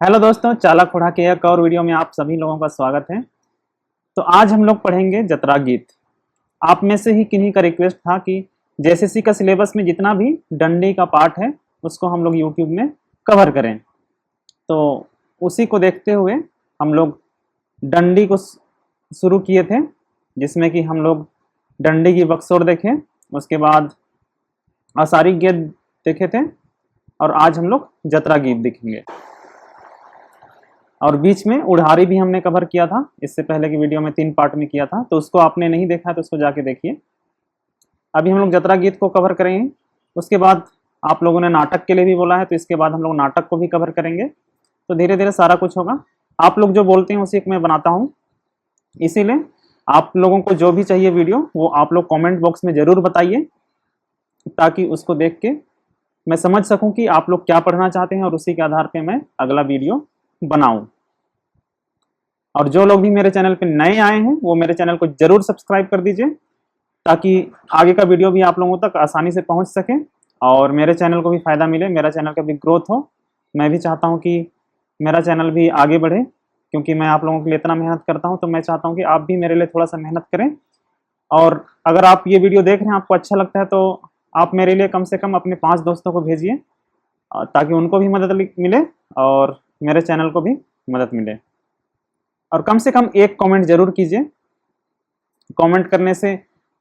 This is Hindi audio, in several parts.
हेलो दोस्तों, चालाक उड़ा के एक और वीडियो में आप सभी लोगों का स्वागत है। तो आज हम लोग पढ़ेंगे जतरा गीत। आप में से ही किन्हीं का रिक्वेस्ट था कि जेएसएससी का सिलेबस में जितना भी डंडी का पार्ट है उसको हम लोग यूट्यूब में कवर करें। तो उसी को देखते हुए हम लोग डंडी को शुरू किए थे, जिसमें कि हम लोग डंडी की बक्सोर देखें, उसके बाद आसारी गीत देखे थे और आज हम लोग जतरा गीत देखेंगे। और बीच में उड़ारी भी हमने कवर किया था, इससे पहले की वीडियो में 3 पार्ट में किया था, तो उसको आपने नहीं देखा है तो उसको जाके देखिए। अभी हम लोग जतरा गीत को कवर करेंगे। उसके बाद आप लोगों ने नाटक के लिए भी बोला है, तो इसके बाद हम लोग नाटक को भी कवर करेंगे। तो धीरे धीरे सारा कुछ होगा। आप लोग जो बोलते हैं उसी को मैं बनाता हूँ, इसीलिए आप लोगों को जो भी चाहिए वीडियो वो आप लोग कॉमेंट बॉक्स में ज़रूर बताइए, ताकि उसको देख के मैं समझ सकूँ कि आप लोग क्या पढ़ना चाहते हैं और उसी के आधार पर मैं अगला वीडियो बनाऊं। और जो लोग भी मेरे चैनल पे नए आए हैं वो मेरे चैनल को जरूर सब्सक्राइब कर दीजिए, ताकि आगे का वीडियो भी आप लोगों तक आसानी से पहुंच सके और मेरे चैनल को भी फायदा मिले, मेरा चैनल का भी ग्रोथ हो। मैं भी चाहता हूं कि मेरा चैनल भी आगे बढ़े, क्योंकि मैं आप लोगों के लिए इतना मेहनत करता हूं, तो मैं चाहता हूं कि आप भी मेरे लिए थोड़ा सा मेहनत करें। और अगर आप ये वीडियो देख रहे हैं, आपको अच्छा लगता है, तो आप मेरे लिए कम से कम अपने 5 दोस्तों को भेजिए, ताकि उनको भी मदद मिले और मेरे चैनल को भी मदद मिले। और कम से कम एक कमेंट जरूर कीजिए। कमेंट करने से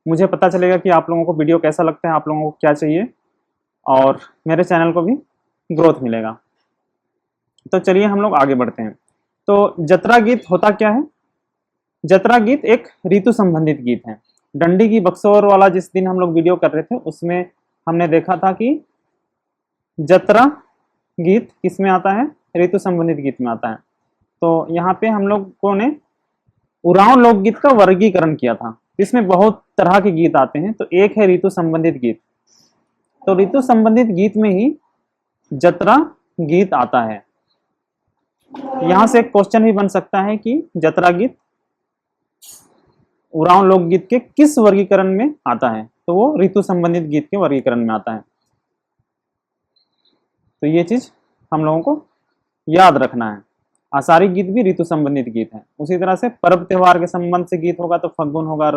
मुझे पता चलेगा कि आप लोगों को वीडियो कैसा लगता है, आप लोगों को क्या चाहिए, और मेरे चैनल को भी ग्रोथ मिलेगा। तो चलिए हम लोग आगे बढ़ते हैं। तो जतरा गीत होता क्या है? जतरा गीत एक ऋतु संबंधित गीत है। डंडी की बक्सोर वाला जिस दिन हम लोग वीडियो कर रहे थे, उसमें हमने देखा था कि जतरा गीत किस में आता है? ऋतु संबंधित गीत में आता है। तो यहाँ पे हम लोगों ने उरांव लोकगीत का वर्गीकरण किया था। इसमें बहुत तरह के गीत आते हैं, तो एक है ऋतु संबंधित गीत। तो ऋतु संबंधित गीत में ही जतरा गीत आता है। यहां से एक क्वेश्चन भी बन सकता है कि जतरा गीत उरांव लोकगीत के किस वर्गीकरण में आता है? तो वो ऋतु संबंधित गीत के वर्गीकरण में आता है। तो ये चीज हम लोगों को याद रखना है। आसारी गीत भी ऋतु संबंधित गीत है। उसी तरह से पर्व त्योहार के संबंध से गीत होगा तो फग्गुन होगा,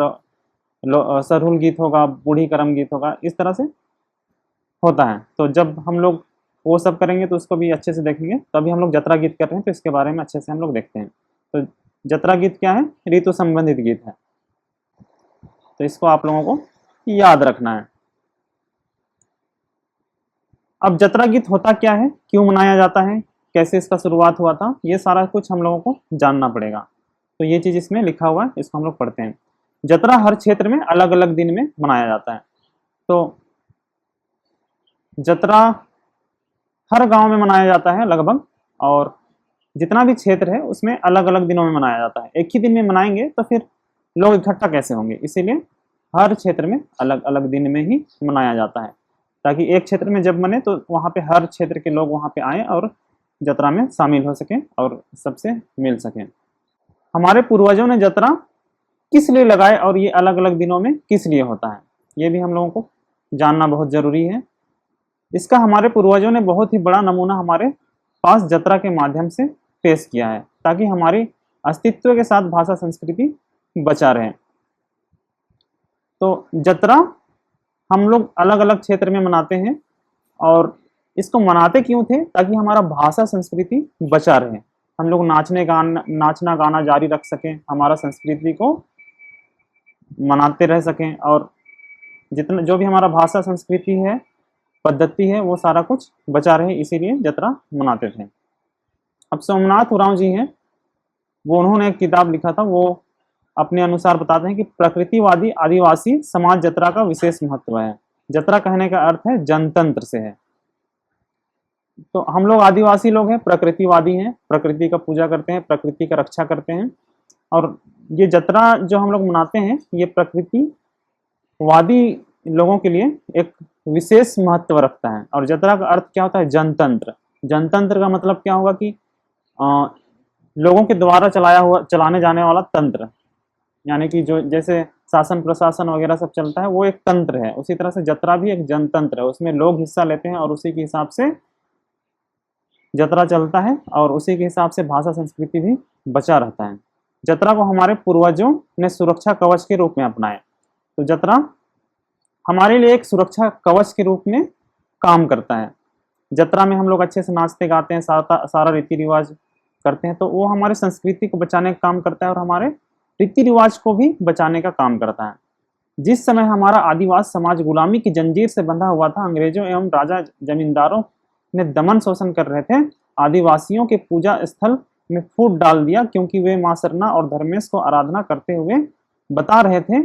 सरहुल गीत होगा, बूढ़ी करम गीत होगा, इस तरह से होता है। तो जब हम लोग वो सब करेंगे तो उसको भी अच्छे से देखेंगे। तो अभी हम लोग जतरा गीत कर रहे हैं, तो इसके बारे में अच्छे से हम लोग देखते हैं। तो जतरा गीत क्या है? ऋतु संबंधित गीत है। तो इसको आप लोगों को याद रखना है। अब जतरा गीत होता क्या है, क्यों मनाया जाता है, कैसे इसका शुरुआत हुआ था, ये सारा कुछ हम लोगों को जानना पड़ेगा। तो ये चीज इसमें लिखा हुआ है, इसको हम लोग पढ़ते हैं। जतरा हर क्षेत्र में अलग अलग दिन में मनाया जाता है। तो जतरा हर गांव में मनाया जाता है लगभग, और जितना भी क्षेत्र है उसमें अलग अलग दिनों में मनाया जाता है। एक ही दिन में मनाएंगे तो फिर लोग इकट्ठा कैसे होंगे, इसीलिए हर क्षेत्र में अलग अलग दिन में ही मनाया जाता है, ताकि एक क्षेत्र में जब मने तो वहाँ पे हर क्षेत्र के लोग वहाँ पे आए और जतरा में शामिल हो सकें और सबसे मिल सकें। हमारे पूर्वजों ने जतरा किस लिए लगाए और ये अलग अलग दिनों में किस लिए होता है, ये भी हम लोगों को जानना बहुत जरूरी है। इसका हमारे पूर्वजों ने बहुत ही बड़ा नमूना हमारे पास जतरा के माध्यम से पेश किया है, ताकि हमारी अस्तित्व के साथ भाषा संस्कृति बचा रहे। तो जतरा हम लोग अलग अलग क्षेत्र में मनाते हैं, और इसको मनाते क्यों थे? ताकि हमारा भाषा संस्कृति बचा रहे, हम लोग नाचना गाना जारी रख सकें, हमारा संस्कृति को मनाते रह सकें, और जितना जो भी हमारा भाषा संस्कृति है, पद्धति है, वो सारा कुछ बचा रहे, इसीलिए जतरा मनाते थे। अब सोमनाथ उरांव जी हैं, वो उन्होंने एक किताब लिखा था, वो अपने अनुसार बताते हैं कि प्रकृतिवादी आदिवासी समाज जतरा का विशेष महत्व है। जतरा कहने का अर्थ है जनतंत्र से है। तो हम लोग आदिवासी लोग हैं, प्रकृतिवादी हैं, प्रकृति का पूजा करते हैं, प्रकृति का रक्षा करते हैं। और ये जतरा जो हम लोग मनाते हैं, ये प्रकृतिवादी लोगों के लिए एक विशेष महत्व रखता है। और जतरा का अर्थ क्या होता है? जनतंत्र। जनतंत्र का मतलब क्या होगा कि लोगों के द्वारा चलाने जाने वाला तंत्र, यानी कि जो जैसे शासन प्रशासन वगैरह सब चलता है, वो एक तंत्र है। उसी तरह से जतरा भी एक जनतंत्र है, उसमें लोग हिस्सा लेते हैं और उसी के हिसाब से जतरा चलता है और उसी के हिसाब से भाषा संस्कृति भी बचा रहता है। जतरा को हमारे पूर्वजों ने सुरक्षा कवच के रूप में अपनाया। तो जतरा हमारे लिए एक सुरक्षा कवच के रूप में काम करता है। जतरा में हम लोग अच्छे से नाचते गाते हैं, सारा रीति रिवाज करते हैं, तो वो हमारी संस्कृति को बचाने का काम करता है और हमारे रीति रिवाज को भी बचाने का काम करता है। जिस समय हमारा आदिवासी समाज गुलामी की जंजीर से बंधा हुआ था, अंग्रेजों एवं राजा जमींदारों ने दमन शोषण कर रहे थे, आदिवासियों के पूजा स्थल में फूट डाल दिया, क्योंकि वे मां सरना और धर्मेश को आराधना करते हुए बता रहे थे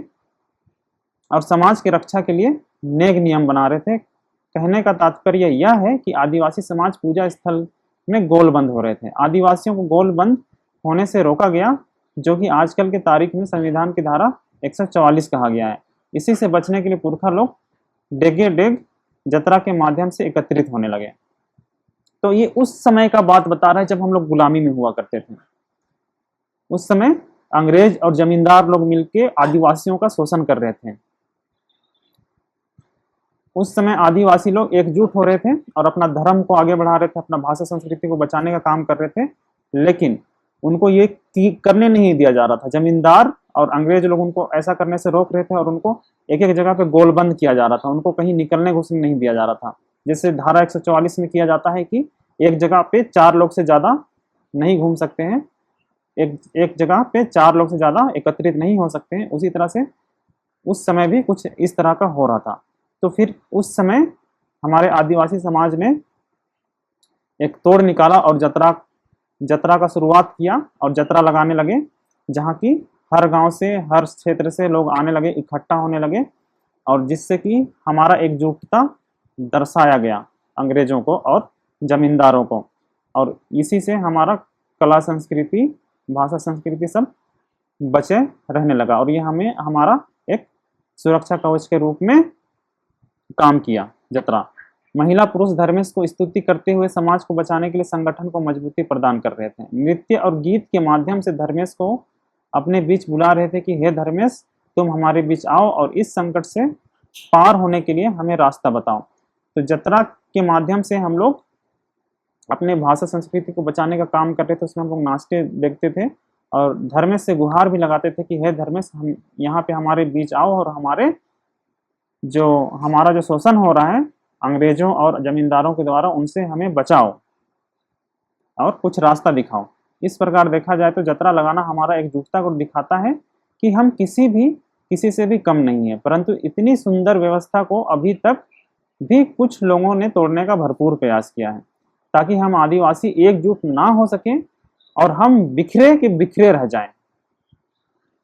और समाज की रक्षा के लिए नेक नियम बना रहे थे। कहने का तात्पर्य यह है कि आदिवासी समाज पूजा स्थल में गोलबंद हो रहे थे। आदिवासियों को गोलबंद होने से रोका गया, जो कि आजकल के तारीख में संविधान की धारा 144 कहा गया है। इसी से बचने के लिए पुरखा लोग डेगे डेग जतरा के माध्यम से एकत्रित होने लगे। तो ये उस समय का बात बता रहा है जब हम लोग गुलामी में हुआ करते थे। उस समय अंग्रेज और जमींदार लोग मिलके आदिवासियों का शोषण कर रहे थे। उस समय आदिवासी लोग एकजुट हो रहे थे और अपना धर्म को आगे बढ़ा रहे थे, अपना भाषा संस्कृति को बचाने का काम कर रहे थे, लेकिन उनको ये करने नहीं दिया जा रहा था। जमींदार और अंग्रेज लोग उनको ऐसा करने से रोक रहे थे और उनको एक एक जगह पे गोलबंद किया जा रहा था, उनको कहीं निकलने घुसने नहीं दिया जा रहा था। जैसे धारा 144 में किया जाता है कि एक जगह पे 4 लोग से ज्यादा नहीं घूम सकते हैं, एक जगह पे 4 लोग से ज्यादा एकत्रित नहीं हो सकते हैं, उसी तरह से उस समय भी कुछ इस तरह का हो रहा था। तो फिर उस समय हमारे आदिवासी समाज ने एक तोड़ निकाला और जतरा का शुरुआत किया और जतरा लगाने लगे, जहाँ की हर गांव से, हर क्षेत्र से लोग आने लगे, इकट्ठा होने लगे, और जिससे कि हमारा एकजुटता दर्शाया गया अंग्रेजों को और जमींदारों को, और इसी से हमारा कला संस्कृति, भाषा संस्कृति सब बचे रहने लगा, और ये हमें हमारा एक सुरक्षा कवच के रूप में काम किया। जतरा महिला पुरुष धर्मेश को स्तुति करते हुए समाज को बचाने के लिए संगठन को मजबूती प्रदान कर रहे थे। नृत्य और गीत के माध्यम से धर्मेश को अपने बीच बुला रहे थे कि हे धर्मेश, तुम हमारे बीच आओ और इस संकट से पार होने के लिए हमें रास्ता बताओ। तो जतरा के माध्यम से हम लोग अपने भाषा संस्कृति को बचाने का काम कर रहे थे। उसमें हम लोग नाचते देखते थे और धर्मेश से गुहार भी लगाते थे कि हे धर्मेश, हम यहाँ पे हमारे बीच आओ और हमारा जो शोषण हो रहा है अंग्रेजों और जमींदारों के द्वारा, उनसे हमें बचाओ और कुछ रास्ता दिखाओ। इस प्रकार देखा जाए तो जतरा लगाना हमारा एकजुटता को दिखाता है कि हम किसी से भी कम नहीं है, परंतु इतनी सुंदर व्यवस्था को अभी तक भी कुछ लोगों ने तोड़ने का भरपूर प्रयास किया है, ताकि हम आदिवासी एकजुट ना हो सकें और हम बिखरे के बिखरे रह जाएं।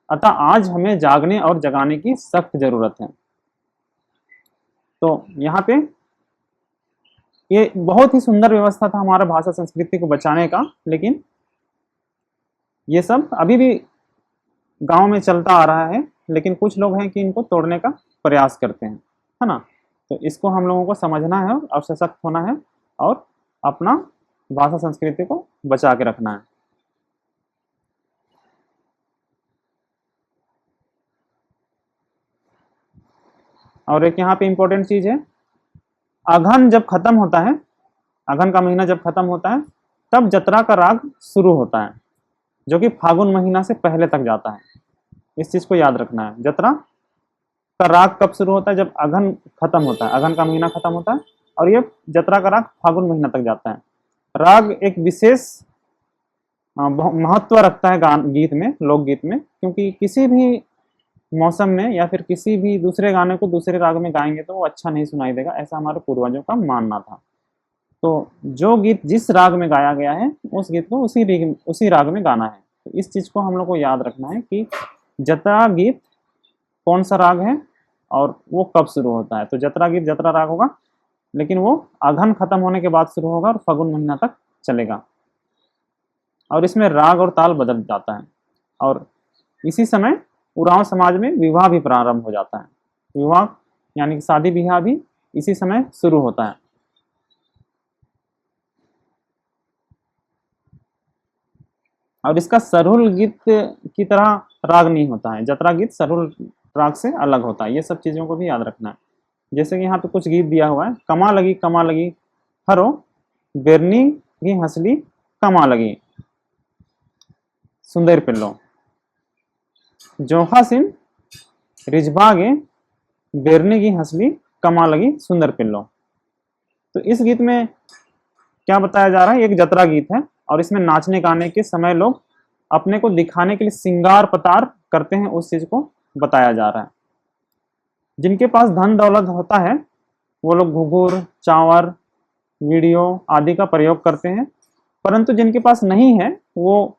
अतः आज हमें जागने और जगाने की सख्त जरूरत है। तो यहाँ पे ये बहुत ही सुंदर व्यवस्था था हमारा भाषा संस्कृति को बचाने का, लेकिन ये सब अभी भी गांव में चलता आ रहा है, लेकिन कुछ लोग हैं कि इनको तोड़ने का प्रयास करते हैं, है ना। तो इसको हम लोगों को समझना है और सशक्त होना है और अपना भाषा संस्कृति को बचा के रखना है। और एक यहाँ पे इम्पोर्टेंट चीज है, अघन जब खत्म होता है, अघन का महीना जब खत्म होता है, तब जतरा का राग शुरू होता है, जो कि फागुन महीना से पहले तक जाता है। इस चीज को याद रखना है। जतरा का राग कब शुरू होता है? जब अघन खत्म होता है, अघन का महीना खत्म होता है, और ये जतरा का राग फागुन महीना तक जाता है। राग एक विशेष महत्व रखता है गीत में, लोकगीत में, क्योंकि किसी भी मौसम में या फिर किसी भी दूसरे गाने को दूसरे राग में गाएंगे तो वो अच्छा नहीं सुनाई देगा, ऐसा हमारे पूर्वजों का मानना था। तो जो गीत जिस राग में गाया गया है उस गीत को उसी राग में गाना है। तो इस चीज को हम लोग को याद रखना है कि जतरा गीत कौन सा राग है और वो कब शुरू होता है। तो जतरा गीत जतरा राग होगा, लेकिन वो अघन खत्म होने के बाद शुरू होगा और फागुन महीना तक चलेगा, और इसमें राग और ताल बदल जाता है। और इसी समय उरांव समाज में विवाह भी प्रारंभ हो जाता है। विवाह यानी कि शादी ब्याह भी इसी समय शुरू होता है। और इसका सरहुल गीत की तरह राग नहीं होता है, जतरा गीत सरहुल राग से अलग होता है। ये सब चीजों को भी याद रखना है। जैसे कि यहाँ पे कुछ गीत दिया हुआ है, कमा लगी हरो बेरनी गी हंसली कमा लगी सुंदर पिल्लो, जोखा सिन रिजबागे बेरने की हंसली कमा लगी सुंदर पिल्लो। तो इस गीत में क्या बताया जा रहा है, एक जतरा गीत है और इसमें नाचने गाने के समय लोग अपने को दिखाने के लिए सिंगार पतार करते हैं, उस चीज को बताया जा रहा है। जिनके पास धन दौलत होता है वो लोग घुघुर, चावर, वीडियो आदि का प्रयोग करते हैं, परंतु जिनके पास नहीं है वो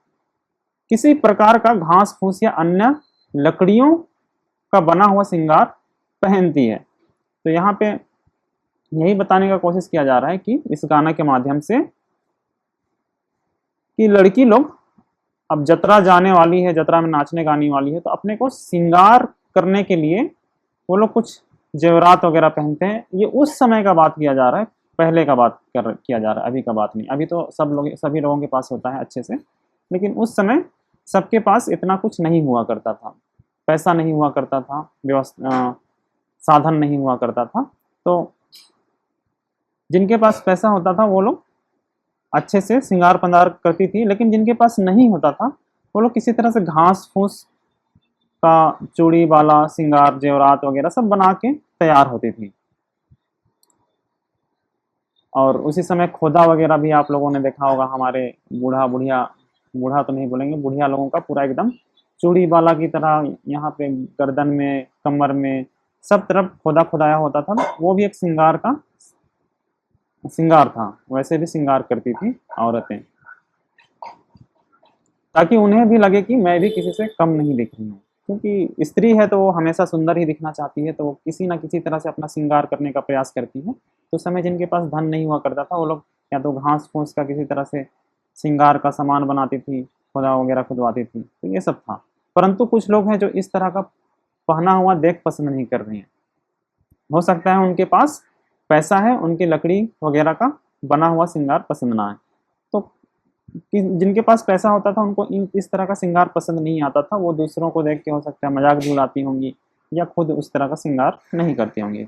किसी प्रकार का घास फूस या अन्य लकड़ियों का बना हुआ श्रृंगार पहनती है। तो यहाँ पे यही बताने का कोशिश किया जा रहा है कि इस गाना के माध्यम से कि लड़की लोग अब जतरा जाने वाली है, जतरा में नाचने गाने वाली है, तो अपने को श्रृंगार करने के लिए वो लोग कुछ जेवरात वगैरह पहनते हैं। ये उस समय का बात किया जा रहा है, पहले का बात किया जा रहा है, अभी का बात नहीं। अभी तो सभी लोगों के पास होता है अच्छे से, लेकिन उस समय सबके पास इतना कुछ नहीं हुआ करता था, पैसा नहीं हुआ करता था, व्यवस्था साधन नहीं हुआ करता था। तो जिनके पास पैसा होता था वो लोग अच्छे से श्रृंगार पंगार करती थी, लेकिन जिनके पास नहीं होता था वो लोग किसी तरह से घास फूस का चूड़ी बाला श्रृंगार जेवरात वगैरह सब बना के तैयार होती थी। और उसी समय खोदा वगैरह भी आप लोगों ने देखा होगा, हमारे बूढ़ा तो नहीं बोलेंगे, बुढ़िया लोगों का पूरा एकदम चूड़ी बाला की तरह यहाँ पे गर्दन में, कमर में, सब तरफ खोदा खुदाया होता था। वो भी एक श्रृंगार था, वैसे भी श्रृंगार करती थी औरतें, ताकि उन्हें भी लगे कि मैं भी किसी से कम नहीं दिख रही हूँ। क्योंकि स्त्री है तो वो हमेशा सुंदर ही दिखना चाहती है, तो वो किसी ना किसी तरह से अपना श्रृंगार करने का प्रयास करती है। तो समय जिनके पास धन नहीं हुआ करता था वो लोग या तो घास फूस का किसी तरह से श्रृंगार का सामान बनाती थी, खुदा वगैरह खुदवाती थी, तो ये सब था। परंतु कुछ लोग हैं जो इस तरह का पहना हुआ देख पसंद नहीं कर रहे हैं। हो सकता है उनके पास पैसा है, उनकी लकड़ी वगैरह का बना हुआ श्रृंगार पसंद ना है। तो जिनके पास पैसा होता था उनको इस तरह का श्रृंगार पसंद नहीं आता था, वो दूसरों को देख के हो सकता है मजाक भी उड़ाती होंगी या खुद उस तरह का श्रृंगार नहीं करती होंगी।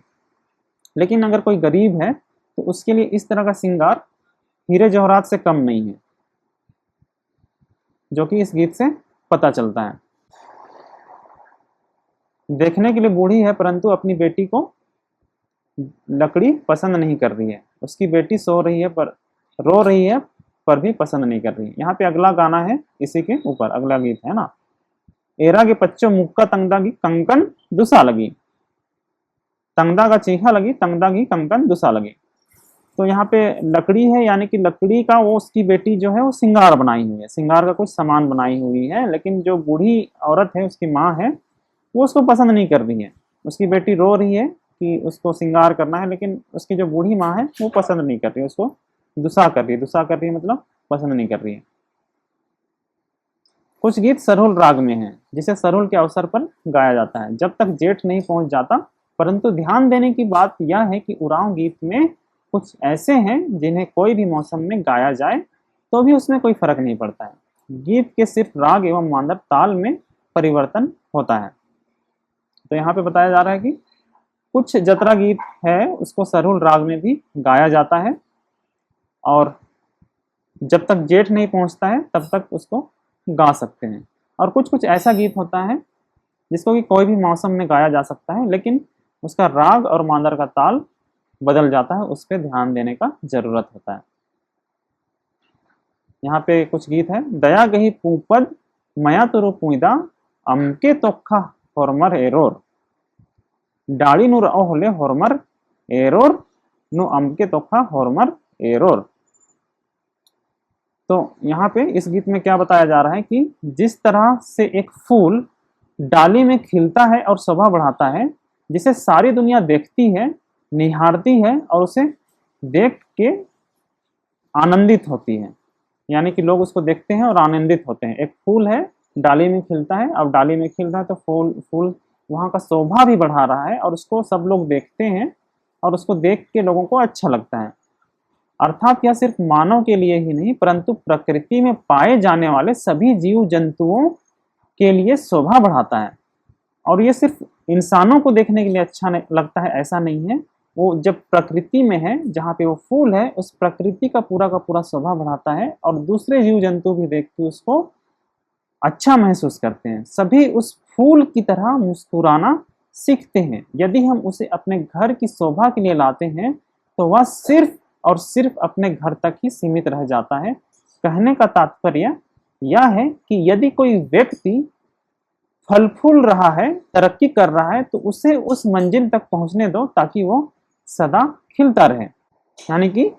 लेकिन अगर कोई गरीब है तो उसके लिए इस तरह का श्रृंगार हीरे जवाहरात से कम नहीं है, जो कि इस गीत से पता चलता है। देखने के लिए बूढ़ी है परंतु अपनी बेटी को लकड़ी पसंद नहीं कर रही है, उसकी बेटी सो रही है पर रो रही है पर भी पसंद नहीं कर रही है। यहाँ पे अगला गाना है, इसी के ऊपर अगला गीत है ना, एरा के पच्चो मुक्का तंगदा की कंकन दुसा लगी, तंगदा का चीखा लगी, तंगदा की कंकन दुसा लगी। तो यहाँ पे लकड़ी है, यानी कि लकड़ी का वो उसकी बेटी जो है वो श्रृंगार बनाई हुई है, श्रृंगार का कुछ सामान बनाई हुई है, लेकिन जो बूढ़ी औरत है उसकी माँ है वो उसको पसंद नहीं कर रही है। उसकी बेटी रो रही है कि उसको श्रृंगार करना है, लेकिन उसकी जो बूढ़ी माँ है वो पसंद नहीं कर रही है, उसको दुसा कर रही है। दुसा कर रही है मतलब पसंद नहीं कर रही है। कुछ गीत सरहुल राग में है, जिसे सरहुल के अवसर पर गाया जाता है जब तक जेठ नहीं पहुंच जाता। परंतु ध्यान देने की बात यह है कि उरांव गीत में कुछ ऐसे हैं जिन्हें कोई भी मौसम में गाया जाए तो भी उसमें कोई फर्क नहीं पड़ता है। गीत के सिर्फ राग एवं मांदर ताल में परिवर्तन होता है। तो यहाँ पे बताया जा रहा है कि कुछ जतरा गीत है उसको सरहुल राग में भी गाया जाता है, और जब तक जेठ नहीं पहुंचता है तब तक उसको गा सकते हैं। और कुछ कुछ ऐसा गीत होता है जिसको कि कोई भी मौसम में गाया जा सकता है, लेकिन उसका राग और मांदर का ताल बदल जाता है, उस पर ध्यान देने का जरूरत होता है। यहाँ पे कुछ गीत है, दया गही पूपद मया तुरु पुईदा अमके तोखा होरमर एरोर, डाड़ी नु रओ होले होरमर एरोर नु अमके तोखा होरमर एरोर। तो यहाँ पे इस गीत में क्या बताया जा रहा है कि जिस तरह से एक फूल डाली में खिलता है और शोभा बढ़ाता है, जिसे सारी दुनिया देखती है, निहारती है और उसे देख के आनंदित होती है, यानी कि लोग उसको देखते हैं और आनंदित होते हैं। एक फूल है, डाली में खिलता है, अब डाली में खिल रहा है तो फूल वहाँ का शोभा भी बढ़ा रहा है और उसको सब लोग देखते हैं और उसको देख के लोगों को अच्छा लगता है। अर्थात यह सिर्फ मानव के लिए ही नहीं परंतु प्रकृति में पाए जाने वाले सभी जीव जंतुओं के लिए शोभा बढ़ाता है। और ये सिर्फ इंसानों को देखने के लिए अच्छा लगता है ऐसा नहीं है, वो जब प्रकृति में है, जहाँ पे वो फूल है, उस प्रकृति का पूरा शोभा बढ़ाता है और दूसरे जीव जंतु भी देख के उसको अच्छा महसूस करते हैं। सभी उस फूल की तरह मुस्कुराना सीखते हैं। यदि हम उसे अपने घर की शोभा के लिए लाते हैं तो वह सिर्फ और सिर्फ अपने घर तक ही सीमित रह जाता है। कहने का तात्पर्य यह है कि यदि कोई व्यक्ति फल फूल रहा है, तरक्की कर रहा है, तो उसे उस मंजिल तक पहुंचने दो ताकि वो सदा खिलता रहे। यानी कि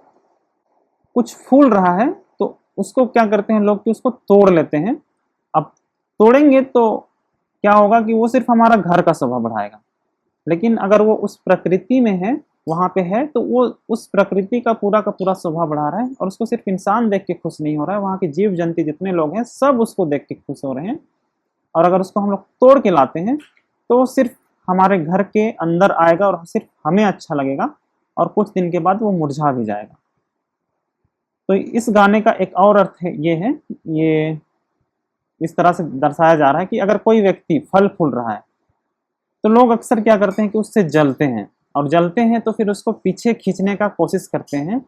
कुछ फूल रहा है तो उसको क्या करते हैं लोग कि उसको तोड़ लेते हैं। अब तोड़ेंगे तो क्या होगा कि वो सिर्फ हमारा घर का शोभा बढ़ाएगा, लेकिन अगर वो उस प्रकृति में है, वहां पे है, तो वो उस प्रकृति का पूरा शोभा बढ़ा रहा है और उसको सिर्फ इंसान देख के खुश नहीं हो रहा है, वहां के जीव जंतु जितने लोग हैं सब उसको देख के खुश हो रहे हैं। और अगर उसको हम लोग तोड़ के लाते हैं तो वो सिर्फ हमारे घर के अंदर आएगा और सिर्फ हमें अच्छा लगेगा और कुछ दिन के बाद वो मुरझा भी जाएगा। तो इस गाने का एक और अर्थ है, ये इस तरह से दर्शाया जा रहा है कि अगर कोई व्यक्ति फल फूल रहा है तो लोग अक्सर क्या करते हैं कि उससे जलते हैं, और जलते हैं तो फिर उसको पीछे खींचने का कोशिश करते हैं।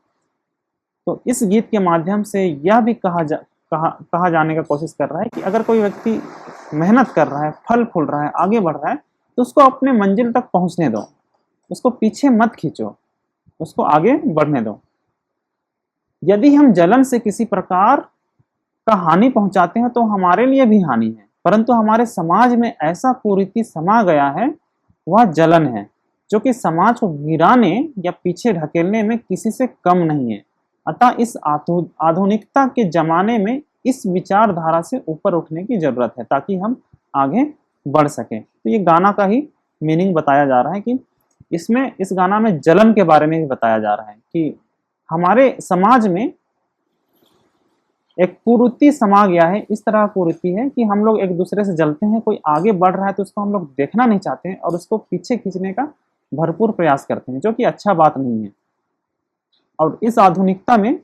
तो इस गीत के माध्यम से यह भी कहा जाने का कोशिश कर रहा है कि अगर कोई व्यक्ति मेहनत कर रहा है, फल फूल रहा है, आगे बढ़ रहा है, तो उसको अपने मंजिल तक पहुंचने दो, उसको पीछे मत खींचो, उसको आगे बढ़ने दो। यदि हम जलन से किसी प्रकार का हानि पहुंचाते हैं तो हमारे लिए भी हानि है, परंतु हमारे समाज में ऐसा कुरीति समा गया है, वह जलन है, जो कि समाज को गिराने या पीछे ढकेलने में किसी से कम नहीं है। अतः इस आधुनिकता के जमाने में इस विचारधारा से ऊपर उठने की जरूरत है ताकि हम आगे बढ़ सकें। तो ये गाना का ही मीनिंग बताया जा रहा है कि इसमें, इस गाना में जलन के बारे में भी बताया जा रहा है कि हमारे समाज में एक कुरीति समा गया है। इस तरह कुरीति है कि हम लोग एक दूसरे से जलते हैं, कोई आगे बढ़ रहा है तो उसको हम लोग देखना नहीं चाहते हैं और उसको पीछे खींचने का भरपूर प्रयास करते हैं, जो कि अच्छा बात नहीं है। और इस आधुनिकता में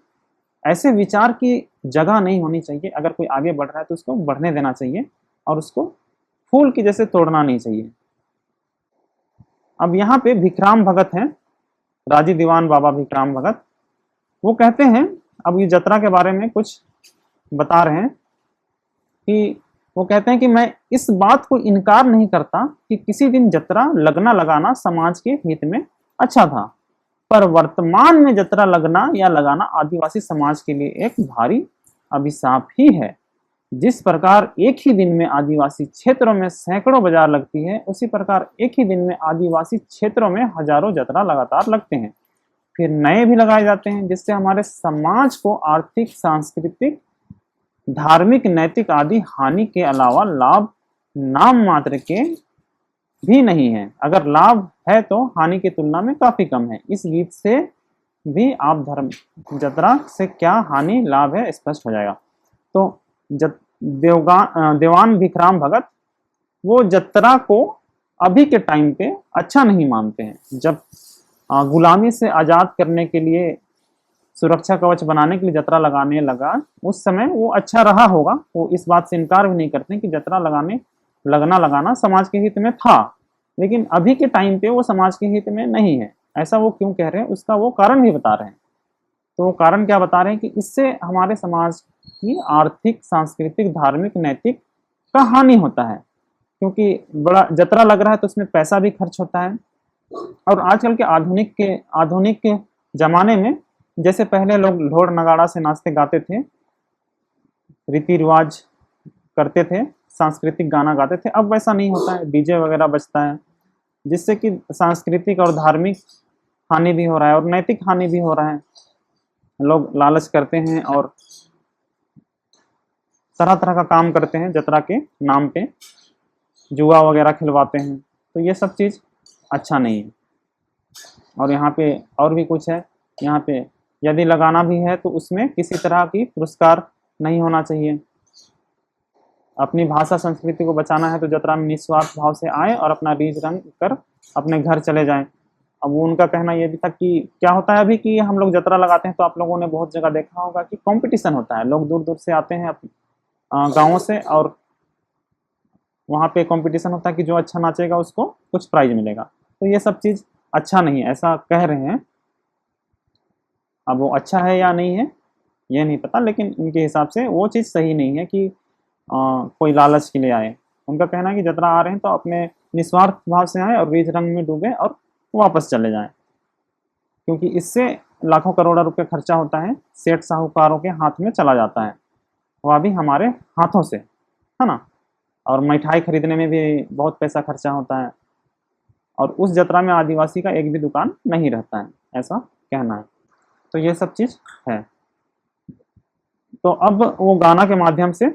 ऐसे विचार की जगह नहीं होनी चाहिए। अगर कोई आगे बढ़ रहा है तो उसको बढ़ने देना चाहिए और उसको फूल की जैसे तोड़ना नहीं चाहिए। अब यहाँ पे भिखराम भगत हैं, राजी दीवान बाबा भिखराम भगत, वो कहते हैं, अब ये जतरा के बारे में कुछ बता रहे हैं कि वो कहते हैं कि मैं इस बात को इनकार नहीं करता कि किसी दिन जतरा लगना लगाना समाज के हित में अच्छा था, पर वर्तमान में जतरा लगना या लगाना आदिवासी समाज के लिए एक भारी अभिशाप ही है। जिस प्रकार एक ही दिन में आदिवासी क्षेत्रों में सैकड़ों बाजार लगती है, उसी प्रकार एक ही दिन में आदिवासी क्षेत्रों में हजारों जतरा लगातार लगते हैं, फिर नए भी लगाए जाते हैं, जिससे हमारे समाज को आर्थिक, सांस्कृतिक, धार्मिक, नैतिक आदि हानि के अलावा लाभ नाम मात्र के भी नहीं है। अगर लाभ है तो हानि की तुलना में काफी कम है। इस गीत से भी आप धर्म जतरा से क्या हानि लाभ है स्पष्ट हो जाएगा। तो देवान भिखराम भगत वो जतरा को अभी के टाइम पे अच्छा नहीं मानते हैं। जब गुलामी से आजाद करने के लिए, सुरक्षा कवच बनाने के लिए जतरा लगाने लगा, उस समय वो अच्छा रहा होगा। वो इस बात से इनकार भी नहीं करते कि जतरा लगना लगाना समाज के हित में था, लेकिन अभी के टाइम पे वो समाज के हित में नहीं है। ऐसा वो क्यों कह रहे हैं, उसका वो कारण भी बता रहे हैं। तो वो कारण क्या बता रहे हैं कि इससे हमारे समाज की आर्थिक, सांस्कृतिक, धार्मिक, नैतिक का हानि होता है, क्योंकि बड़ा जतरा लग रहा है तो उसमें पैसा भी खर्च होता है। और आजकल के आधुनिक के जमाने में, जैसे पहले लोग ढोल नगाड़ा से नाचते गाते थे, रीति रिवाज करते थे, सांस्कृतिक गाना गाते थे, अब वैसा नहीं होता है, डीजे वगैरह बजता है, जिससे कि सांस्कृतिक और धार्मिक हानि भी हो रहा है और नैतिक हानि भी हो रहा है। लोग लालच करते हैं और तरह तरह का काम करते हैं जतरा के नाम पे, जुआ वगैरह खिलवाते हैं, तो ये सब चीज़ अच्छा नहीं है। और यहाँ पे और भी कुछ है, यहाँ पे यदि लगाना भी है तो उसमें किसी तरह की पुरस्कार नहीं होना चाहिए। अपनी भाषा संस्कृति को बचाना है तो जतरा में निस्वार्थ भाव से आए और अपना रीझ रंग कर अपने घर चले जाएं। अब वो उनका कहना ये भी था कि क्या होता है अभी कि हम लोग जतरा लगाते हैं तो आप लोगों ने बहुत जगह देखा होगा कि कंपटीशन होता है, लोग दूर दूर से आते हैं गाँवों से, और वहाँ पे कंपटीशन होता है कि जो अच्छा नाचेगा उसको कुछ प्राइज मिलेगा। तो ये सब चीज़ अच्छा नहीं है, ऐसा कह रहे हैं। अब वो अच्छा है या नहीं है ये नहीं पता, लेकिन इनके हिसाब से वो चीज़ सही नहीं है कि कोई लालच के लिए आए। उनका कहना है कि जतरा आ रहे हैं तो अपने निस्वार्थ भाव से आए और रीझ रंग में डूबे और वापस चले जाएं, क्योंकि इससे लाखों करोड़ों रुपए खर्चा होता है, सेठ साहूकारों के हाथ में चला जाता है, वह भी हमारे हाथों से, है ना। और मिठाई खरीदने में भी बहुत पैसा खर्चा होता है, और उस जतरा में आदिवासी का एक भी दुकान नहीं रहता है, ऐसा कहना है। तो ये सब चीज़ है। तो अब वो गाना के माध्यम से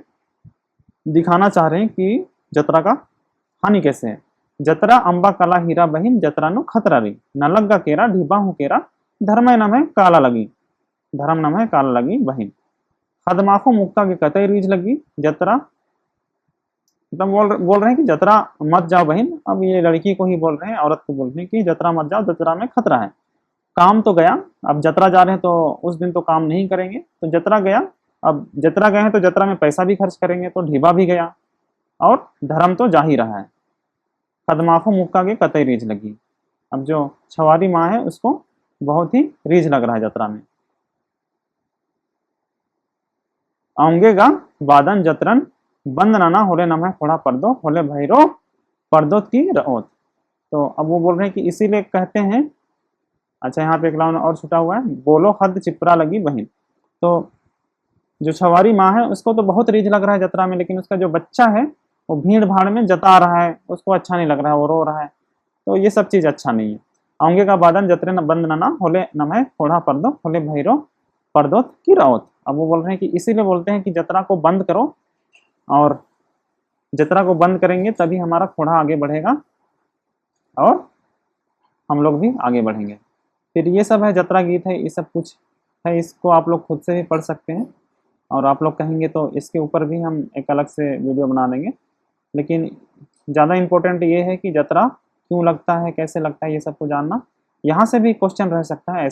दिखाना चाह रहे हैं कि जतरा का हानि कैसे है। जतरा अंबा कला हीरा बहिन जतरा नु खतरा री, न लग्गा केरा ढीबा हूँ केरा, धर्म नम है काला लगी, धर्म नम है काला लगी बहिन, खदमाखो मुक्का के कतई रीझ लगी जतरा। मतलब बोल रहे हैं कि जतरा मत जाओ बहन। अब ये लड़की को ही बोल रहे हैं, औरत को बोल रहे हैं कि जतरा मत जाओ, जतरा में खतरा है। काम तो गया, अब जतरा जा रहे हैं तो उस दिन तो काम नहीं करेंगे, तो जतरा गया। अब जतरा गए हैं तो जतरा में पैसा भी खर्च करेंगे, तो ढीबा भी गया और धर्म तो जा ही रहा है। कदमाफो मुक्का के कतई रीझ लगी। अब जो छवारी माँ है उसको बहुत ही रीझ लग रहा है जतरा में। आऊंगेगा वादन जतरन बंद नाना होले नम है थोड़ा पर्दो होले भैरो पर्दोत की रओत। तो अब वो बोल रहे हैं कि इसीलिए कहते हैं। अच्छा, यहाँ पे एक लाइन और छुटा हुआ है, बोलो हद चिपरा लगी बहन। तो जो छवारी माँ है उसको तो बहुत रीझ लग रहा है जतरा में, लेकिन उसका जो बच्चा है वो भीड़ भाड़ में जता रहा है, उसको अच्छा नहीं लग रहा है, वो रो रहा है। तो ये सब चीज अच्छा नहीं है। आऊंगे का बादन जतरे न बंद नना होले नम है थोड़ा पर्दो होले भैरो पर्दोत की रावत। अब वो बोल रहे हैं कि इसीलिए बोलते हैं कि जतरा को बंद करो, और जतरा को बंद करेंगे तभी हमारा खोड़ा आगे बढ़ेगा और हम लोग भी आगे बढ़ेंगे। फिर ये सब है जतरा गीत है, ये सब कुछ है, इसको आप लोग खुद से भी पढ़ सकते हैं, और आप लोग कहेंगे तो इसके ऊपर भी हम एक अलग से वीडियो बना देंगे। लेकिन ज़्यादा इम्पोर्टेंट ये है कि जतरा क्यों लगता है, कैसे लगता है, ये सब को जानना। यहाँ से भी क्वेश्चन रह सकता है,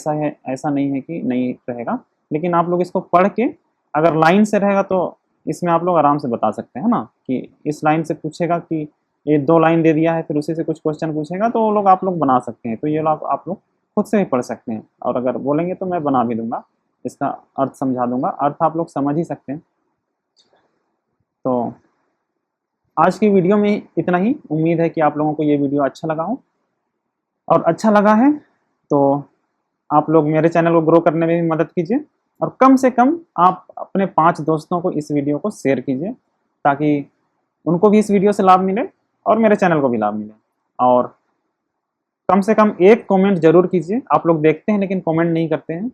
ऐसा नहीं है कि नहीं रहेगा, लेकिन आप लोग इसको पढ़ के अगर लाइन से रहेगा तो इसमें आप लोग आराम से बता सकते हैं ना, कि इस लाइन से पूछेगा कि ये 2 लाइन दे दिया है, फिर उसी से कुछ क्वेश्चन पूछेगा, तो वो लोग आप लोग बना सकते हैं। तो ये लोग आप लोग खुद से भी पढ़ सकते हैं, और अगर बोलेंगे तो मैं बना भी दूंगा, इसका अर्थ समझा दूंगा, अर्थ आप लोग समझ ही सकते हैं। तो आज की वीडियो में इतना ही। उम्मीद है कि आप लोगों को ये वीडियो अच्छा लगा हो, और अच्छा लगा है तो आप लोग मेरे चैनल को ग्रो करने में भी मदद कीजिए, और कम से कम आप अपने 5 दोस्तों को इस वीडियो को शेयर कीजिए, ताकि उनको भी इस वीडियो से लाभ मिले और मेरे चैनल को भी लाभ मिले। और कम से कम एक कमेंट जरूर कीजिए। आप लोग देखते हैं लेकिन कमेंट नहीं करते हैं,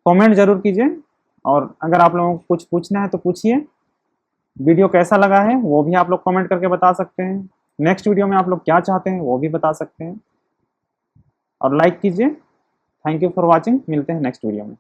कमेंट जरूर कीजिए। और अगर आप लोगों को कुछ पूछना है तो पूछिए। वीडियो कैसा लगा है वो भी आप लोग कमेंट करके बता सकते हैं। नेक्स्ट वीडियो में आप लोग क्या चाहते हैं वो भी बता सकते हैं, और लाइक कीजिए। Thank you for watching. मिलते हैं नेक्स्ट वीडियो में।